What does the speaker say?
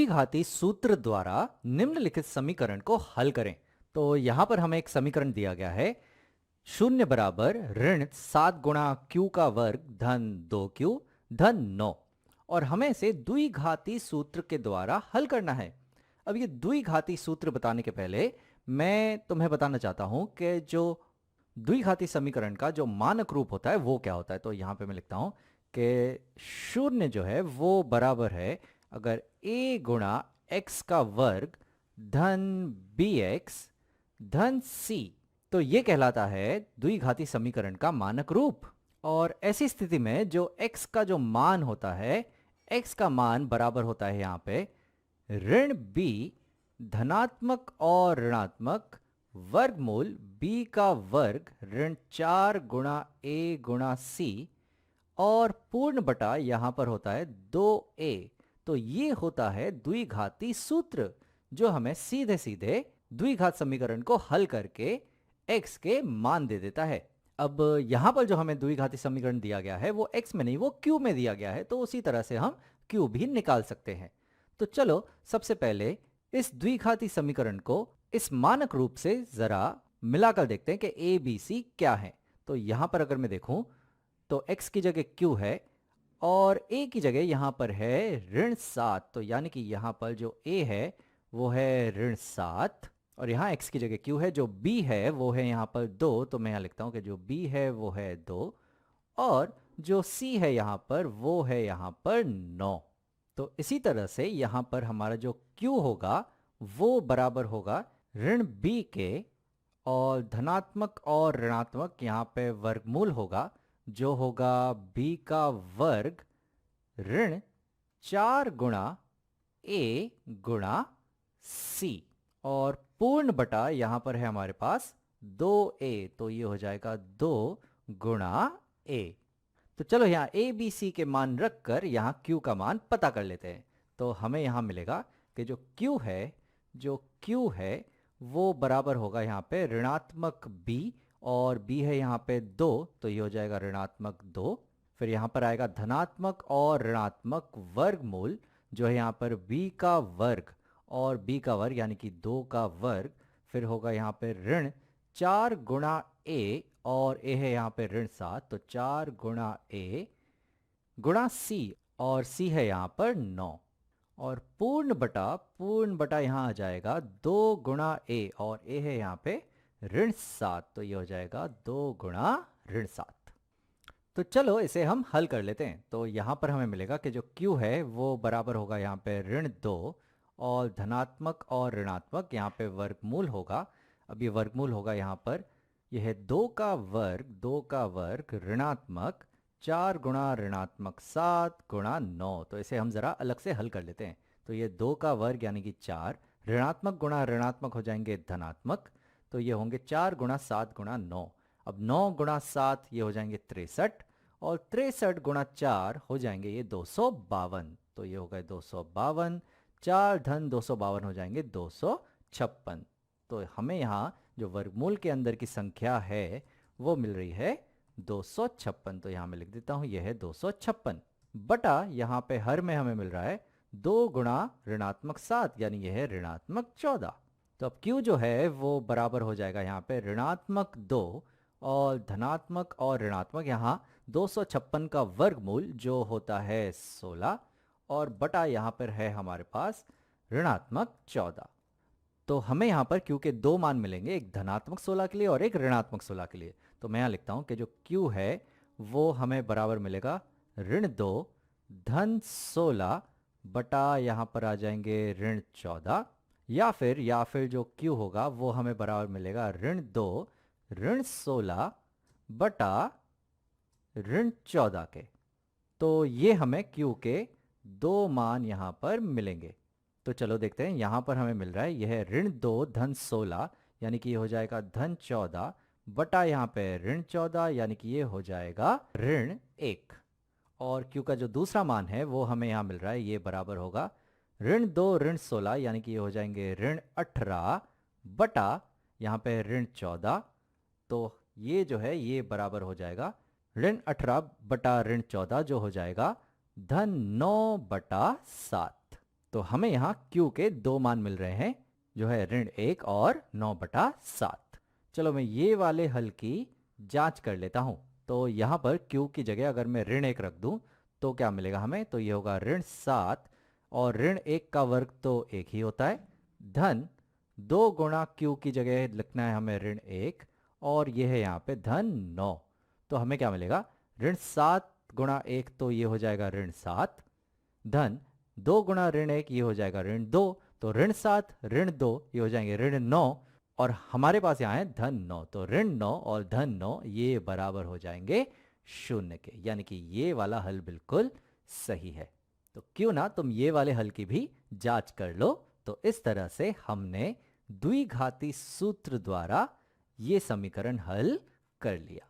द्विघाती सूत्र द्वारा निम्नलिखित समीकरण को हल करें। तो यहां पर हमें एक समीकरण दिया गया है, शून्य बराबर ऋण 7 गुणा क्यू का वर्ग धन 2q धन 9, और हमें इसे द्विघाती सूत्र के द्वारा हल करना है। अब ये द्विघाती सूत्र बताने के पहले मैं तुम्हें बताना चाहता हूं कि जो द्विघाती समीकरण का जो मानक रूप होता है वो क्या होता है। तो यहां पे मैं लिखता हूं कि शून्य जो है वो बराबर है अगर a गुणा x का वर्ग धन bx धन c, तो ये कहलाता है द्विघाती समीकरण का मानक रूप। और ऐसी स्थिति में जो x का जो मान होता है, x का मान बराबर होता है यहाँ पे ऋण b धनात्मक और ऋणात्मक वर्गमूल b का वर्ग ऋण 4 गुणा a गुणा c, और पूर्ण बटा यहां पर होता है 2a। तो ये होता है द्विघाती सूत्र जो हमें सीधे सीधे द्विघात समीकरण को हल करके x के मान दे देता है। अब यहां पर जो हमें द्विघाती समीकरण दिया गया है वो x में नहीं, वो q में दिया गया है, तो उसी तरह से हम q भी निकाल सकते हैं। तो चलो सबसे पहले इस द्विघाती समीकरण को इस मानक रूप से जरा मिलाकर देखते हैं कि a b c क्या है। तो यहां पर अगर मैं देखूं तो x की जगह q है और a की जगह यहां पर है ऋण 7, तो यानी कि यहां पर जो a है वो है ऋण 7, और यहाँ x की जगह q है, जो b है वो है यहाँ पर 2, तो मैं यहाँ लिखता हूँ कि जो b है वो है 2, और जो c है यहाँ पर वो है यहाँ पर 9। तो इसी तरह से यहाँ पर हमारा जो q होगा वो बराबर होगा ऋण b के, और धनात्मक और ऋणात्मक यहाँ पे वर्गमूल होगा जो होगा b का वर्ग ऋण 4 गुणा a गुणा c, और पूर्ण बटा यहां पर है हमारे पास 2a, तो ये हो जाएगा 2 गुणा a। तो चलो यहाँ a b c के मान रखकर यहाँ q का मान पता कर लेते हैं। तो हमें यहाँ मिलेगा कि जो q है वो बराबर होगा यहाँ पे ऋणात्मक b, और b है यहाँ पे 2, तो ये हो जाएगा ऋणात्मक 2। फिर यहाँ पर आएगा धनात्मक और ऋणात्मक वर्गमूल जो है यहाँ पर b का वर्ग और b का वर्ग यानी कि 2 का वर्ग, फिर होगा यहाँ पे ऋण 4 गुणा a, और a है यहाँ पे ऋण 7, तो 4 गुणा a गुणा c, और c है यहाँ पर 9, और पूर्ण बटा यहाँ आ जाएगा 2 गुणा a, और a है यहाँ पे ऋण 7, तो ये हो जाएगा 2 गुणा ऋण 7। तो चलो इसे हम हल कर लेते हैं। तो यहाँ पर हमें मिलेगा कि जो q है वो बराबर होगा यहाँ पे ऋण 2, और धनात्मक और ऋणात्मक यहाँ पे वर्गमूल होगा। अब ये वर्गमूल होगा यहाँ पर, यह है 2 का वर्ग ऋणात्मक 4 गुणा ऋणात्मक 7 गुणा 9। तो इसे हम ज़रा अलग से हल कर लेते हैं। तो ये 2 का वर्ग यानी कि 4, ऋणात्मक गुणा ऋणात्मक हो जाएंगे धनात्मक, तो ये होंगे 4 गुणा 7 गुणा 9। अब 9 गुणा 7 ये हो जाएंगे 63, और 63 गुणा 4 हो जाएंगे ये 252, तो ये हो गए 252, 4 धन 252 हो जाएंगे 256। तो हमें यहाँ जो वर्गमूल के अंदर की संख्या है वो मिल रही है 256, तो यहाँ मैं लिख देता हूँ ये है 256 बटा यहाँ पे हर में हमें मिल रहा है 2 गुणा ऋणात्मक 7 यानी यह है ऋणात्मक 14। तो अब q जो है वो बराबर हो जाएगा यहाँ पे ऋणात्मक 2 और धनात्मक और ऋणात्मक यहाँ 256 का वर्गमूल जो होता है 16, और बटा यहाँ पर है हमारे पास ऋणात्मक 14। तो हमें यहाँ पर q के दो मान मिलेंगे, एक धनात्मक 16 के लिए और एक ऋणात्मक 16 के लिए। तो मैं यहाँ लिखता हूँ कि जो q है वो हमें बराबर मिलेगा ऋण 2 धन 16 बटा यहाँ पर आ जाएंगे ऋण 14, या फिर जो q होगा वो हमें बराबर मिलेगा ऋण 2 ऋण 16 बटा ऋण 14 के। तो ये हमें q के दो मान यहाँ पर मिलेंगे। तो चलो देखते हैं, यहाँ पर हमें मिल रहा है यह है ऋण 2 धन 16 यानी कि ये हो जाएगा धन 14 बटा यहाँ पे ऋण 14 यानी कि ये हो जाएगा ऋण 1। और q का जो दूसरा मान है वो हमें यहाँ मिल रहा है, ये बराबर होगा ऋण 2 ऋण 16 यानी कि ये हो जाएंगे ऋण 18 बटा यहाँ पे ऋण 14। तो ये जो है ये बराबर हो जाएगा ऋण 18 बटा ऋण 14 जो हो जाएगा धन 9 बटा 7। तो हमें यहाँ q के 2 मान मिल रहे हैं, जो है ऋण 1 और 9/7। चलो मैं ये वाले हल की जांच कर लेता हूँ। तो यहाँ पर q की जगह अगर मैं ऋण 1 रख दूँ तो क्या मिलेगा हमें, तो ये होगा ऋण 7 और ऋण 1 का वर्ग तो 1 ही होता है, धन 2 गुणा q की जगह लिखना है हमें ऋण 1 और ये है यहाँ पे धन 9। तो हमें क्या मिलेगा, ऋण 7 गुणा 1 तो ये हो जाएगा ऋण 7, धन 2 गुणा ऋण 1 ये हो जाएगा ऋण 2, तो ऋण 7 ऋण 2 ये हो जाएंगे ऋण 9 और हमारे पास यहाँ है धन 9। तो ऋण 9 और धन 9 ये बराबर हो जाएंगे 0 के, यानी कि ये वाला हल बिल्कुल सही है। तो क्यों ना तुम ये वाले हल की भी जांच कर लो। तो इस तरह से हमने द्विघाती सूत्र द्वारा ये समीकरण हल कर लिया।